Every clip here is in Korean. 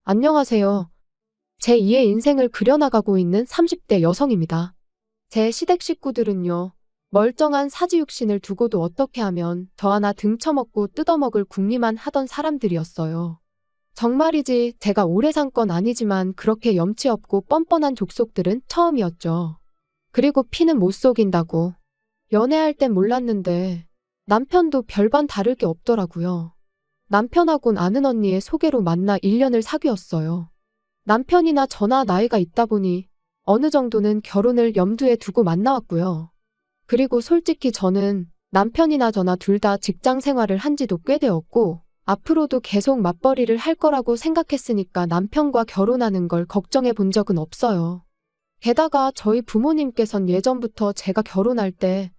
안녕하세요. 제2의 인생을 그려나가고 있는 30대 여성입니다. 제 시댁 식구들은요, 멀쩡한 사지육신을 두고도 어떻게 하면 저 하나 등쳐먹고 뜯어먹을 궁리만 하던 사람들이었어요. 정말이지 제가 오래 산 건 아니지만 그렇게 염치 없고 뻔뻔한 족속들은 처음이었죠. 그리고 피는 못 속인다고. 연애할 땐 몰랐는데 남편도 별반 다를 게 없더라고요. 남편하곤 아는 언니의 소개로 만나 1년을 사귀었어요. 남편이나 저나 나이가 있다 보니 어느 정도는 결혼을 염두에 두고 만나왔고요. 그리고 솔직히 저는 남편이나 저나 둘 다 직장 생활을 한 지도 꽤 되었고 앞으로도 계속 맞벌이를 할 거라고 생각했으니까 남편과 결혼하는 걸 걱정해 본 적은 없어요. 게다가 저희 부모님께선 예전부터 제가 결혼할 때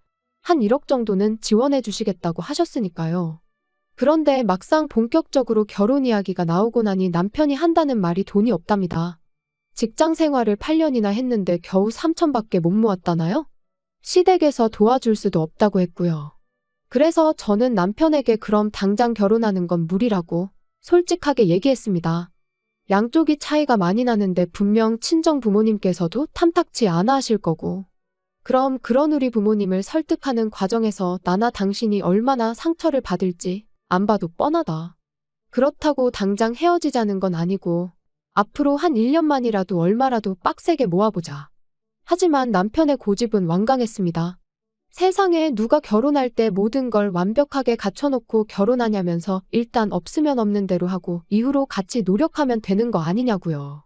한 1억 정도는 지원해 주시겠다고 하셨으니까요. 그런데 막상 본격적으로 결혼 이야기가 나오고 나니 남편이 한다는 말이 돈이 없답니다. 직장 생활을 8년이나 했는데 겨우 3천밖에 못 모았다나요? 시댁에서 도와줄 수도 없다고 했고요. 그래서 저는 남편에게 그럼 당장 결혼하는 건 무리라고 솔직하게 얘기했습니다. 양쪽이 차이가 많이 나는데 분명 친정 부모님께서도 탐탁치 않아 하실 거고. 그럼 그런 우리 부모님을 설득하는 과정에서 나나 당신이 얼마나 상처를 받을지 안 봐도 뻔하다. 그렇다고 당장 헤어지자는 건 아니고 앞으로 한 1년만이라도 얼마라도 빡세게 모아보자. 하지만 남편의 고집은 완강했습니다. 세상에 누가 결혼할 때 모든 걸 완벽하게 갖춰놓고 결혼하냐면서 일단 없으면 없는 대로 하고 이후로 같이 노력하면 되는 거 아니냐고요.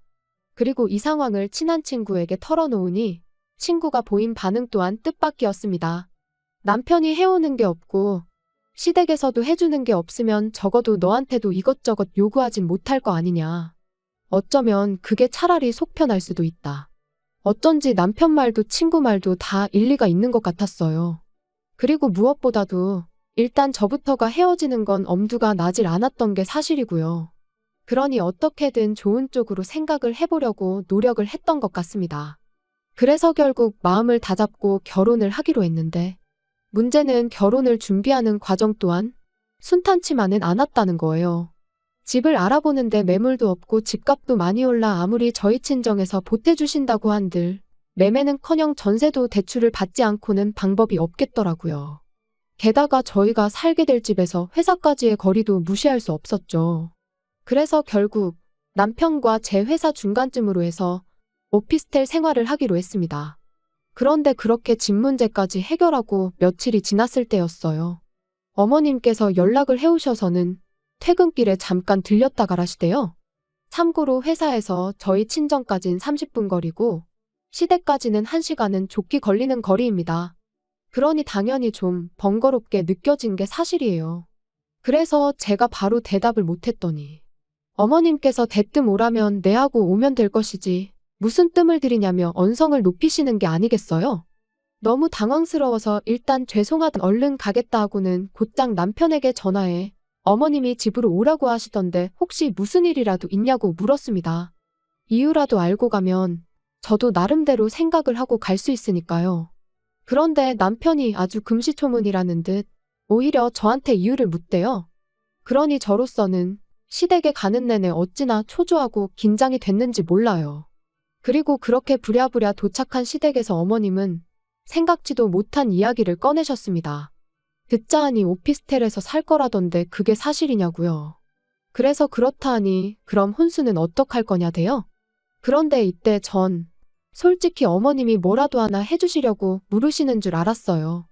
그리고 이 상황을 친한 친구에게 털어놓으니 친구가 보인 반응 또한 뜻밖이었습니다. 남편이 해오는 게 없고 시댁에서도 해주는 게 없으면 적어도 너한테도 이것저것 요구하진 못할 거 아니냐. 어쩌면 그게 차라리 속 편할 수도 있다. 어쩐지 남편 말도 친구 말도 다 일리가 있는 것 같았어요. 그리고 무엇보다도 일단 저부터가 헤어지는 건 엄두가 나질 않았던 게 사실이고요. 그러니 어떻게든 좋은 쪽으로 생각을 해보려고 노력을 했던 것 같습니다. 그래서 결국 마음을 다잡고 결혼을 하기로 했는데 문제는 결혼을 준비하는 과정 또한 순탄치만은 않았다는 거예요. 집을 알아보는데 매물도 없고 집값도 많이 올라 아무리 저희 친정에서 보태주신다고 한들 매매는커녕 전세도 대출을 받지 않고는 방법이 없겠더라고요. 게다가 저희가 살게 될 집에서 회사까지의 거리도 무시할 수 없었죠. 그래서 결국 남편과 제 회사 중간쯤으로 해서 오피스텔 생활을 하기로 했습니다. 그런데 그렇게 집 문제까지 해결하고 며칠이 지났을 때였어요. 어머님께서 연락을 해오셔서는 퇴근길에 잠깐 들렸다 가라시대요. 참고로 회사에서 저희 친정까진 30분 거리고 시댁까지는 1시간은 좋게 걸리는 거리입니다. 그러니 당연히 좀 번거롭게 느껴진 게 사실이에요. 그래서 제가 바로 대답을 못했더니 어머님께서 대뜸 오라면 네 하고 오면 될 것이지 무슨 뜸을 들이냐며 언성을 높이시는 게 아니겠어요? 너무 당황스러워서 일단 죄송하다 얼른 가겠다 하고는 곧장 남편에게 전화해 어머님이 집으로 오라고 하시던데 혹시 무슨 일이라도 있냐고 물었습니다. 이유라도 알고 가면 저도 나름대로 생각을 하고 갈 수 있으니까요. 그런데 남편이 아주 금시초문이라는 듯 오히려 저한테 이유를 묻대요. 그러니 저로서는 시댁에 가는 내내 어찌나 초조하고 긴장이 됐는지 몰라요. 그리고 그렇게 부랴부랴 도착한 시댁에서 어머님은 생각지도 못한 이야기를 꺼내셨습니다. 듣자 하니 오피스텔에서 살 거라던데 그게 사실이냐고요. 그래서 그렇다 하니 그럼 혼수는 어떡할 거냐대요? 그런데 이때 전 솔직히 어머님이 뭐라도 하나 해주시려고 물으시는 줄 알았어요.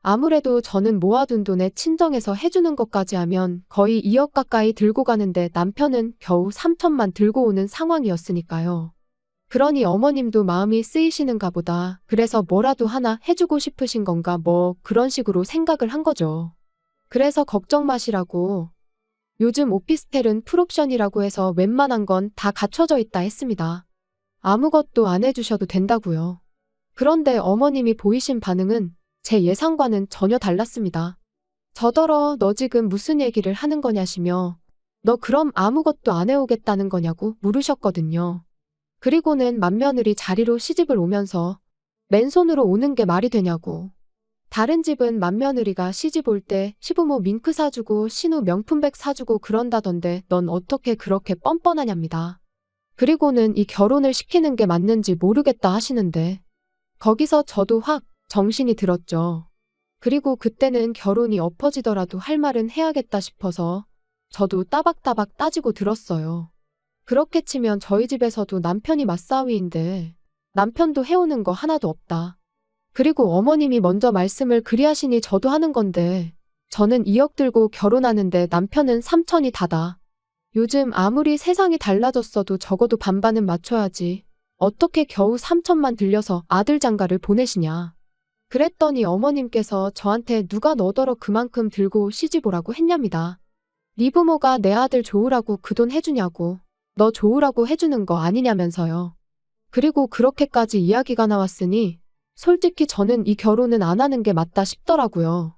아무래도 저는 모아둔 돈에 친정에서 해주는 것까지 하면 거의 2억 가까이 들고 가는데 남편은 겨우 3천만 들고 오는 상황이었으니까요. 그러니 어머님도 마음이 쓰이시는가 보다. 그래서 뭐라도 하나 해주고 싶으신 건가 뭐 그런 식으로 생각을 한 거죠. 그래서 걱정 마시라고 요즘 오피스텔은 풀옵션이라고 해서 웬만한 건 다 갖춰져 있다 했습니다. 아무것도 안 해주셔도 된다고요. 그런데 어머님이 보이신 반응은 제 예상과는 전혀 달랐습니다. 저더러 너 지금 무슨 얘기를 하는 거냐시며 너 그럼 아무것도 안 해오겠다는 거냐고 물으셨거든요. 그리고는 맏며느리 자리로 시집을 오면서 맨손으로 오는 게 말이 되냐고. 다른 집은 맏며느리가 시집 올 때 시부모 밍크 사주고 신우 명품백 사주고 그런다던데 넌 어떻게 그렇게 뻔뻔하냐입니다. 그리고는 이 결혼을 시키는 게 맞는지 모르겠다 하시는데 거기서 저도 확 정신이 들었죠. 그리고 그때는 결혼이 엎어지더라도 할 말은 해야겠다 싶어서 저도 따박따박 따지고 들었어요. 그렇게 치면 저희 집에서도 남편이 맞사위인데 남편도 해오는 거 하나도 없다. 그리고 어머님이 먼저 말씀을 그리 하시니 저도 하는 건데 저는 2억 들고 결혼하는데 남편은 3천이 다다. 요즘 아무리 세상이 달라졌어도 적어도 반반은 맞춰야지. 어떻게 겨우 3천만 들려서 아들 장가를 보내시냐. 그랬더니 어머님께서 저한테 누가 너더러 그만큼 들고 시집 오라고 했냐입니다. 네 부모가 내 아들 좋으라고 그 돈 해주냐고. 너 좋으라고 해주는 거 아니냐면서요. 그리고 그렇게까지 이야기가 나왔으니 솔직히 저는 이 결혼은 안 하는 게 맞다 싶더라고요.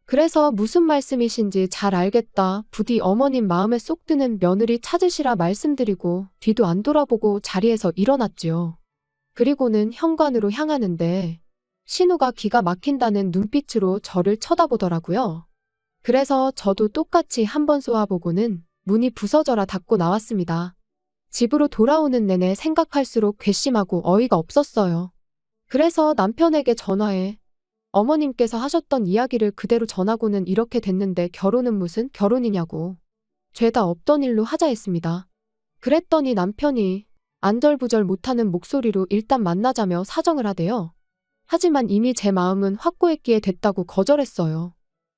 그래서 무슨 말씀이신지 잘 알겠다. 부디 어머님 마음에 쏙 드는 며느리 찾으시라 말씀드리고 뒤도 안 돌아보고 자리에서 일어났지요. 그리고는 현관으로 향하는데 신우가 기가 막힌다는 눈빛으로 저를 쳐다보더라고요. 그래서 저도 똑같이 한번 쏘아보고는 문이 부서져라 닫고 나왔습니다. 집으로 돌아오는 내내 생각할수록 괘씸하고 어이가 없었어요. 그래서 남편에게 전화해 어머님께서 하셨던 이야기를 그대로 전하고는 이렇게 됐는데 결혼은 무슨 결혼이냐고. 죄다 없던 일로 하자 했습니다. 그랬더니 남편이 안절부절 못하는 목소리로 일단 만나자며 사정을 하대요. 하지만 이미 제 마음은 확고했기에 됐다고 거절했어요.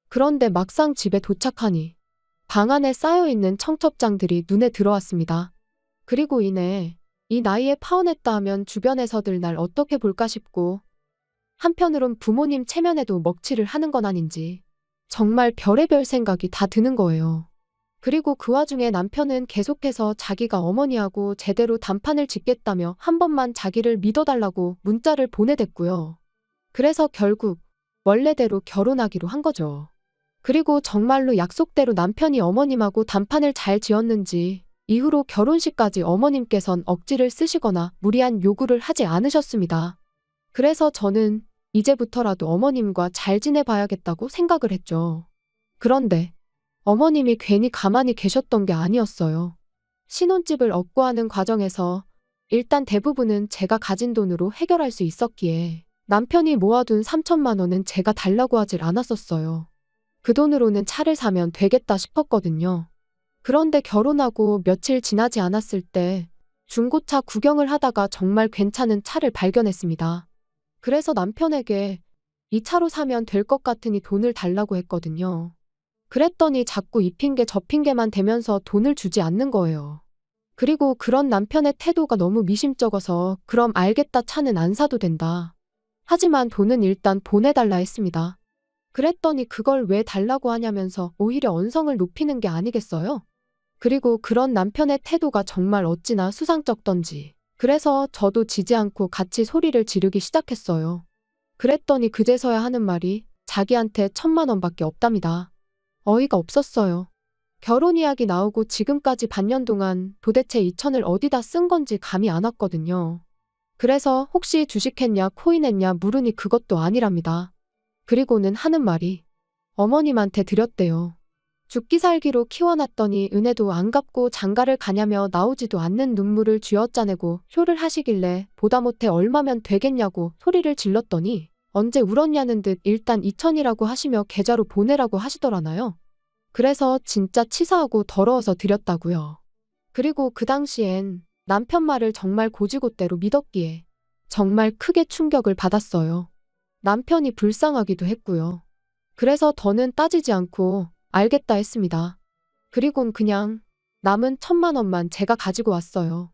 그런데 막상 집에 도착하니 방 안에 쌓여있는 청첩장들이 눈에 들어왔습니다. 그리고 이내 이 나이에 파혼했다 하면 주변에서들 날 어떻게 볼까 싶고 한편으론 부모님 체면에도 먹칠을 하는 건 아닌지 정말 별의별 생각이 다 드는 거예요. 그리고 그 와중에 남편은 계속해서 자기가 어머니하고 제대로 단판을 짓겠다며 한 번만 자기를 믿어달라고 문자를 보내댔고요. 그래서 결국 원래대로 결혼하기로 한 거죠. 그리고 정말로 약속대로 남편이 어머님하고 단판을 잘 지었는지 이후로 결혼식까지 어머님께선 억지를 쓰시거나 무리한 요구를 하지 않으셨습니다. 그래서 저는 이제부터라도 어머님과 잘 지내봐야겠다고 생각을 했죠. 그런데 어머님이 괜히 가만히 계셨던 게 아니었어요. 신혼집을 얻고 하는 과정에서 일단 대부분은 제가 가진 돈으로 해결할 수 있었기에 남편이 모아둔 3천만 원은 제가 달라고 하질 않았었어요. 그 돈으로는 차를 사면 되겠다 싶었거든요. 그런데 결혼하고 며칠 지나지 않았을 때 중고차 구경을 하다가 정말 괜찮은 차를 발견했습니다. 그래서 남편에게 이 차로 사면 될 것 같으니 돈을 달라고 했거든요. 그랬더니 자꾸 이 핑계 저 핑계만 대면서 돈을 주지 않는 거예요. 그리고 그런 남편의 태도가 너무 미심쩍어서 그럼 알겠다 차는 안 사도 된다. 하지만 돈은 일단 보내달라 했습니다. 그랬더니 그걸 왜 달라고 하냐면서 오히려 언성을 높이는 게 아니겠어요? 그리고 그런 남편의 태도가 정말 어찌나 수상쩍던지. 그래서 저도 지지 않고 같이 소리를 지르기 시작했어요. 그랬더니 그제서야 하는 말이 자기한테 1,000만 원밖에 없답니다. 어이가 없었어요. 결혼 이야기 나오고 지금까지 반년 동안 도대체 2천을 어디다 쓴 건지 감이 안 왔거든요. 그래서 혹시 주식했냐 코인했냐 물으니 그것도 아니랍니다. 그리고는 하는 말이 어머님한테 드렸대요. 죽기 살기로 키워놨더니 은혜도 안 갚고 장가를 가냐며 나오지도 않는 눈물을 쥐어짜내고 효를 하시길래 보다 못해 얼마면 되겠냐고 소리를 질렀더니 언제 울었냐는 듯 일단 2천이라고 하시며 계좌로 보내라고 하시더라나요. 그래서 진짜 치사하고 더러워서 드렸다고요. 그리고 그 당시엔 남편 말을 정말 고지고대로 믿었기에 정말 크게 충격을 받았어요. 남편이 불쌍하기도 했고요. 그래서 더는 따지지 않고 알겠다 했습니다. 그리곤 그냥 남은 1,000만 원만 제가 가지고 왔어요.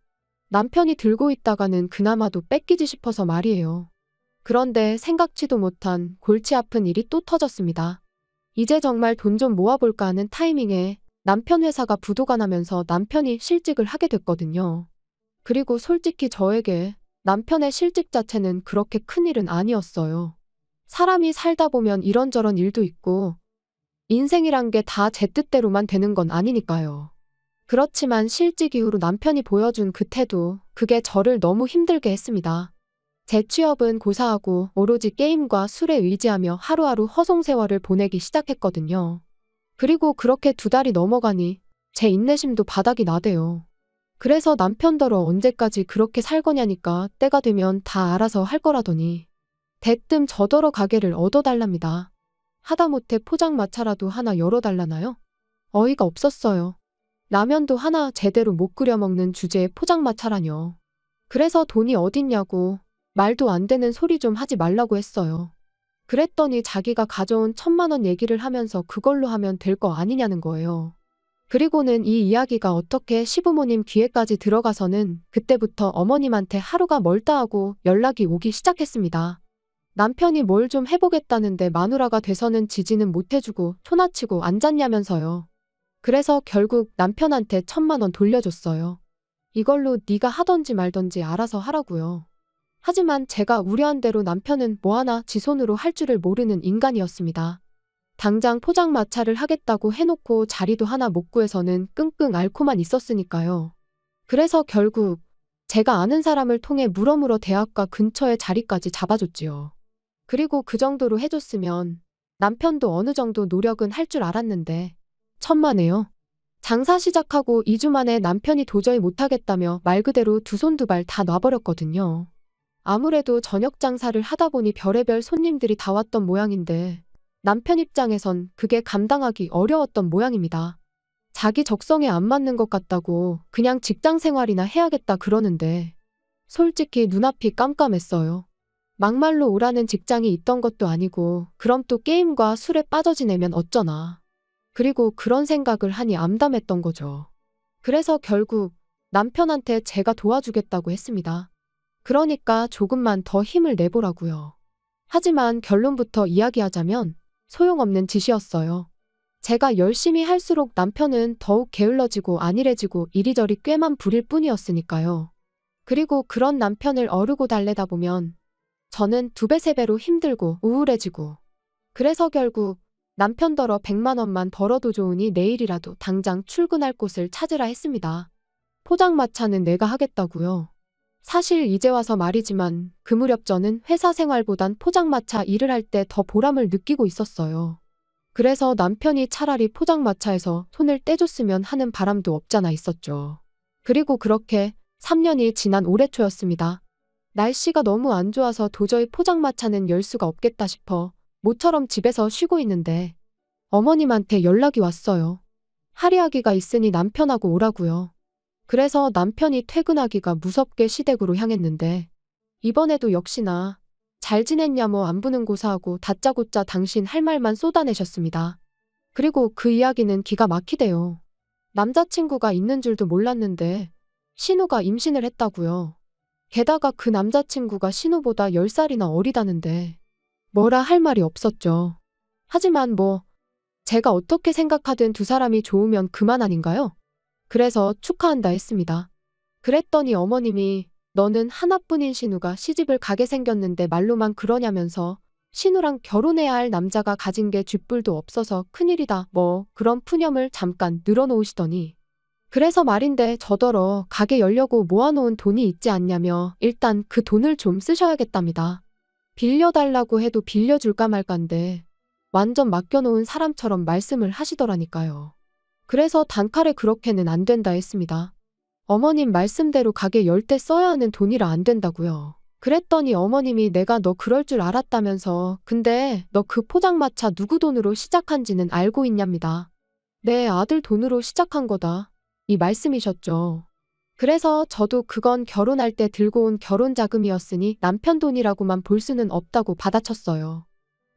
남편이 들고 있다가는 그나마도 뺏기지 싶어서 말이에요. 그런데 생각지도 못한 골치 아픈 일이 또 터졌습니다. 이제 정말 돈 좀 모아볼까 하는 타이밍에 남편 회사가 부도가 나면서 남편이 실직을 하게 됐거든요. 그리고 솔직히 저에게 남편의 실직 자체는 그렇게 큰 일은 아니었어요. 사람이 살다 보면 이런저런 일도 있고 인생이란 게 다 제 뜻대로만 되는 건 아니니까요. 그렇지만 실직 이후로 남편이 보여준 그 태도, 그게 저를 너무 힘들게 했습니다. 제 취업은 고사하고 오로지 게임과 술에 의지하며 하루하루 허송세월을 보내기 시작했거든요. 그리고 그렇게 2달이 넘어가니 제 인내심도 바닥이 나대요. 그래서 남편더러 언제까지 그렇게 살 거냐니까 때가 되면 다 알아서 할 거라더니 대뜸 저더러 가게를 얻어달랍니다. 하다못해 포장마차라도 하나 열어달라나요? 어이가 없었어요. 라면도 하나 제대로 못 끓여 먹는 주제에 포장마차라뇨. 그래서 돈이 어딨냐고 말도 안 되는 소리 좀 하지 말라고 했어요. 그랬더니 자기가 가져온 1,000만 원 얘기를 하면서 그걸로 하면 될 거 아니냐는 거예요. 그리고는 이 이야기가 어떻게 시부모님 귀에까지 들어가서는 그때부터 어머님한테 하루가 멀다 하고 연락이 오기 시작했습니다. 남편이 뭘 좀 해보겠다는데 마누라가 돼서는 지지는 못해주고 초나치고 앉았냐면서요. 그래서 결국 남편한테 1,000만 원 돌려줬어요. 이걸로 네가 하던지 말던지 알아서 하라고요. 하지만 제가 우려한 대로 남편은 뭐 하나 지 손으로 할 줄을 모르는 인간이었습니다. 당장 포장마차를 하겠다고 해놓고 자리도 하나 못 구해서는 끙끙 앓고만 있었으니까요. 그래서 결국 제가 아는 사람을 통해 물어물어 대학가 근처에 자리까지 잡아줬지요. 그리고 그 정도로 해줬으면 남편도 어느 정도 노력은 할 줄 알았는데 천만에요. 장사 시작하고 2주 만에 남편이 도저히 못하겠다며 말 그대로 2손 2발 다 놔버렸거든요. 아무래도 저녁 장사를 하다 보니 별의별 손님들이 다 왔던 모양인데 남편 입장에선 그게 감당하기 어려웠던 모양입니다. 자기 적성에 안 맞는 것 같다고 그냥 직장 생활이나 해야겠다 그러는데 솔직히 눈앞이 깜깜했어요. 막말로 오라는 직장이 있던 것도 아니고 그럼 또 게임과 술에 빠져 지내면 어쩌나. 그리고 그런 생각을 하니 암담했던 거죠. 그래서 결국 남편한테 제가 도와주겠다고 했습니다. 그러니까 조금만 더 힘을 내보라고요. 하지만 결론부터 이야기하자면 소용없는 짓이었어요. 제가 열심히 할수록 남편은 더욱 게을러지고 안일해지고 이리저리 꾀만 부릴 뿐이었으니까요. 그리고 그런 남편을 어르고 달래다 보면 저는 2배, 3배로 힘들고 우울해지고 그래서 결국 남편더러 100만 원만 벌어도 좋으니 내일이라도 당장 출근할 곳을 찾으라 했습니다. 포장마차는 내가 하겠다고요. 사실 이제 와서 말이지만 그 무렵 저는 회사 생활보단 포장마차 일을 할 때 더 보람을 느끼고 있었어요. 그래서 남편이 차라리 포장마차에서 손을 떼줬으면 하는 바람도 없잖아 있었죠. 그리고 그렇게 3년이 지난 올해 초였습니다. 날씨가 너무 안 좋아서 도저히 포장마차는 열 수가 없겠다 싶어 모처럼 집에서 쉬고 있는데 어머님한테 연락이 왔어요. 할이하기가 있으니 남편하고 오라고요. 그래서 남편이 퇴근하기가 무섭게 시댁으로 향했는데 이번에도 역시나 잘 지냈냐 뭐 안부는 고사하고 다짜고짜 당신 할 말만 쏟아내셨습니다. 그리고 그 이야기는 기가 막히대요. 남자친구가 있는 줄도 몰랐는데 신우가 임신을 했다고요. 게다가 그 남자친구가 신우보다 10살이나 어리다는데 뭐라 할 말이 없었죠. 하지만 뭐 제가 어떻게 생각하든 2사람이 좋으면 그만 아닌가요? 그래서 축하한다 했습니다. 그랬더니 어머님이 너는 하나뿐인 신우가 시집을 가게 생겼는데 말로만 그러냐면서 신우랑 결혼해야 할 남자가 가진 게 쥐뿔도 없어서 큰일이다 뭐 그런 푸념을 잠깐 늘어놓으시더니 그래서 말인데 저더러 가게 열려고 모아놓은 돈이 있지 않냐며 일단 그 돈을 좀 쓰셔야겠답니다. 빌려달라고 해도 빌려줄까 말까인데 완전 맡겨놓은 사람처럼 말씀을 하시더라니까요. 그래서 단칼에 그렇게는 안 된다 했습니다. 어머님 말씀대로 가게 열 때 써야 하는 돈이라 안 된다고요. 그랬더니 어머님이 내가 너 그럴 줄 알았다면서 근데 너 그 포장마차 누구 돈으로 시작한지는 알고 있냐입니다. 내 아들 돈으로 시작한 거다. 이 말씀이셨죠. 그래서 저도 그건 결혼할 때 들고 온 결혼자금이었으니 남편 돈이라고만 볼 수는 없다고 받아쳤어요.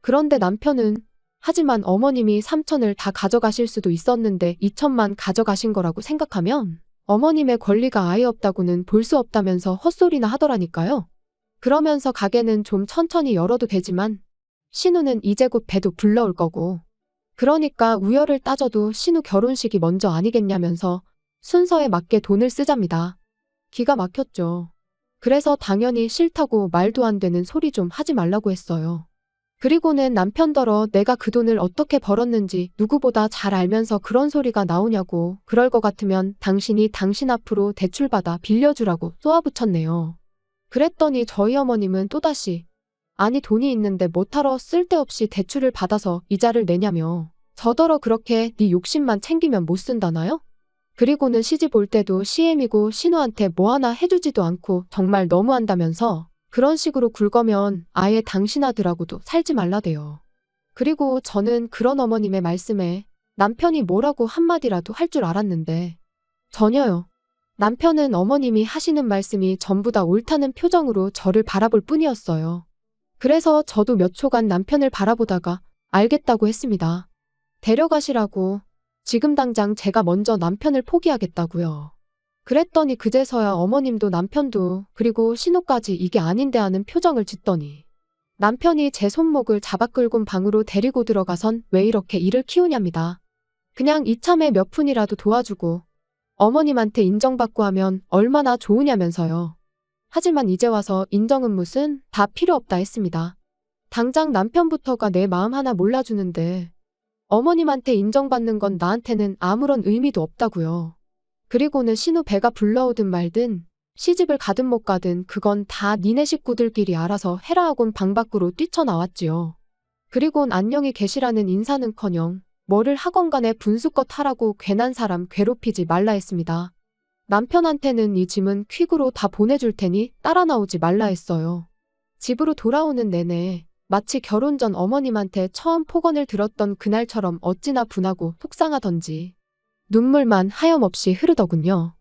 그런데 남편은 하지만 어머님이 3천을 다 가져가실 수도 있었는데 2천만 가져가신 거라고 생각하면 어머님의 권리가 아예 없다고는 볼 수 없다면서 헛소리나 하더라니까요. 그러면서 가게는 좀 천천히 열어도 되지만 신우는 이제 곧 배도 불러올 거고 그러니까 우열을 따져도 신우 결혼식이 먼저 아니겠냐면서 순서에 맞게 돈을 쓰잡니다. 기가 막혔죠. 그래서 당연히 싫다고 말도 안 되는 소리 좀 하지 말라고 했어요. 그리고는 남편더러 내가 그 돈을 어떻게 벌었는지 누구보다 잘 알면서 그런 소리가 나오냐고 그럴 것 같으면 당신이 당신 앞으로 대출받아 빌려주라고 쏘아붙였네요. 그랬더니 저희 어머님은 또다시 아니 돈이 있는데 뭐하러 쓸데없이 대출을 받아서 이자를 내냐며 저더러 그렇게 네 욕심만 챙기면 못 쓴다나요? 그리고는 시집 올 때도 CM이고 신우한테 뭐 하나 해주지도 않고 정말 너무한다면서 그런 식으로 굴거면 아예 당신 아들하고도 살지 말라대요. 그리고 저는 그런 어머님의 말씀에 남편이 뭐라고 한마디라도 할 줄 알았는데 전혀요. 남편은 어머님이 하시는 말씀이 전부 다 옳다는 표정으로 저를 바라볼 뿐이었어요. 그래서 저도 몇 초간 남편을 바라보다가 알겠다고 했습니다. 데려가시라고. 지금 당장 제가 먼저 남편을 포기하겠다고요. 그랬더니 그제서야 어머님도 남편도 그리고 신우까지 이게 아닌데 하는 표정을 짓더니 남편이 제 손목을 잡아 끌고 방으로 데리고 들어가선 왜 이렇게 일을 키우냐입니다. 그냥 이참에 몇 푼이라도 도와주고 어머님한테 인정받고 하면 얼마나 좋으냐면서요. 하지만 이제 와서 인정은 무슨 다 필요 없다 했습니다. 당장 남편부터가 내 마음 하나 몰라주는데 어머님한테 인정받는 건 나한테는 아무런 의미도 없다고요. 그리고는 신우 배가 불러오든 말든 시집을 가든 못 가든 그건 다 니네 식구들끼리 알아서 해라 하곤 방 밖으로 뛰쳐나왔지요. 그리곤 안녕히 계시라는 인사는커녕 뭐를 하건 간에 분수껏 하라고 괜한 사람 괴롭히지 말라 했습니다. 남편한테는 이 짐은 퀵으로 다 보내줄 테니 따라 나오지 말라 했어요. 집으로 돌아오는 내내 마치 결혼 전 어머님한테 처음 폭언을 들었던 그날처럼 어찌나 분하고 속상하던지 눈물만 하염없이 흐르더군요.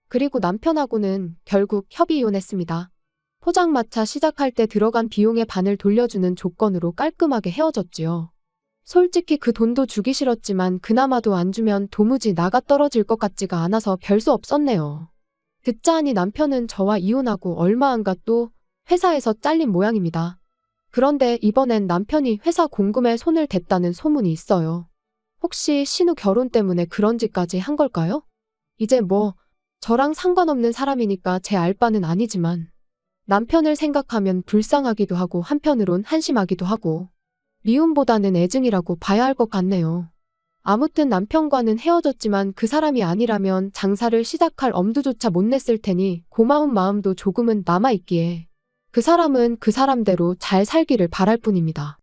그리고 남편하고는 결국 협의 이혼했습니다. 포장마차 시작할 때 들어간 비용의 반을 돌려주는 조건으로 깔끔하게 헤어졌지요. 솔직히 그 돈도 주기 싫었지만 그나마도 안 주면 도무지 나가 떨어질 것 같지가 않아서 별 수 없었네요. 듣자 하니 남편은 저와 이혼하고 얼마 안가 또 회사에서 잘린 모양입니다. 그런데 이번엔 남편이 회사 공금에 손을 댔다는 소문이 있어요. 혹시 신우 결혼 때문에 그런 짓까지 한 걸까요? 이제 뭐 저랑 상관없는 사람이니까 제 알 바는 아니지만 남편을 생각하면 불쌍하기도 하고 한편으론 한심하기도 하고 미움보다는 애증이라고 봐야 할 것 같네요. 아무튼 남편과는 헤어졌지만 그 사람이 아니라면 장사를 시작할 엄두조차 못 냈을 테니 고마운 마음도 조금은 남아있기에 그 사람은 그 사람대로 잘 살기를 바랄 뿐입니다.